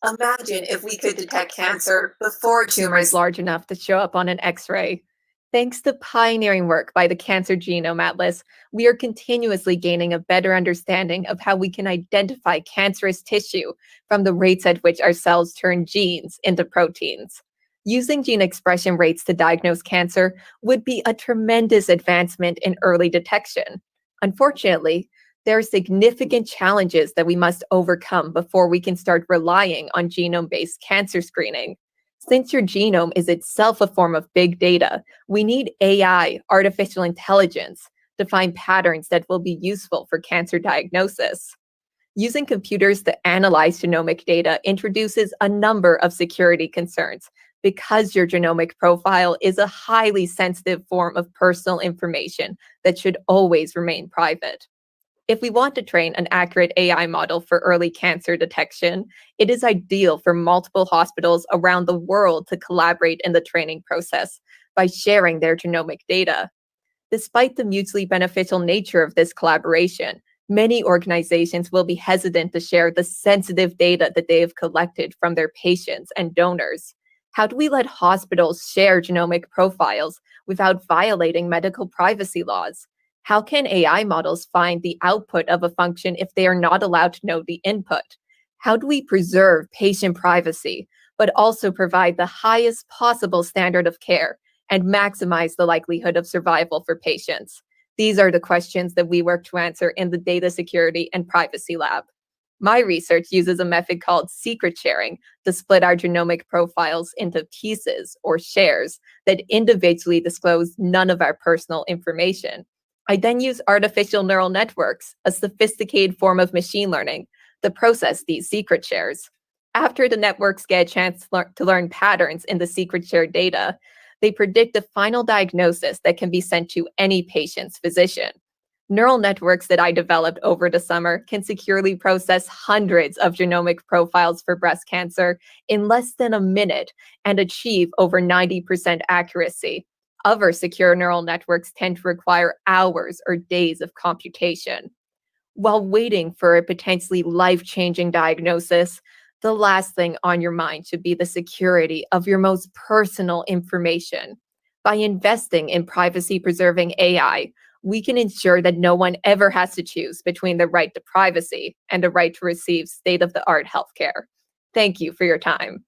Imagine if we could detect cancer before tumors large enough to show up on an X-ray. Thanks to pioneering work by the Cancer Genome Atlas, we are continuously gaining a better understanding of how we can identify cancerous tissue from the rates at which our cells turn genes into proteins. Using gene expression rates to diagnose cancer would be a tremendous advancement in early detection. Unfortunately, there are significant challenges that we must overcome before we can start relying on genome based cancer screening. Since your genome is itself a form of big data, we need AI, artificial intelligence, to find patterns that will be useful for cancer diagnosis. Using computers to analyze genomic data introduces a number of security concerns because your genomic profile is a highly sensitive form of personal information that should always remain private. If we want to train an accurate AI model for early cancer detection, it is ideal for multiple hospitals around the world to collaborate in the training process by sharing their genomic data. Despite the mutually beneficial nature of this collaboration, many organizations will be hesitant to share the sensitive data that they have collected from their patients and donors. How do we let hospitals share genomic profiles without violating medical privacy laws? How can AI models find the output of a function if they are not allowed to know the input? How do we preserve patient privacy, but also provide the highest possible standard of care and maximize the likelihood of survival for patients? These are the questions that we work to answer in the Data Security and Privacy Lab. My research uses a method called secret sharing to split our genomic profiles into pieces or shares that individually disclose none of our personal information. I then use artificial neural networks, a sophisticated form of machine learning, to process these secret shares. After the networks get a chance to learn patterns in the secret shared data, they predict a final diagnosis that can be sent to any patient's physician. Neural networks that I developed over the summer can securely process hundreds of genomic profiles for breast cancer in less than a minute and achieve over 90% accuracy. Other secure neural networks tend to require hours or days of computation. While waiting for a potentially life-changing diagnosis, the last thing on your mind should be the security of your most personal information. By investing in privacy-preserving AI, we can ensure that no one ever has to choose between the right to privacy and the right to receive state-of-the-art healthcare. Thank you for your time.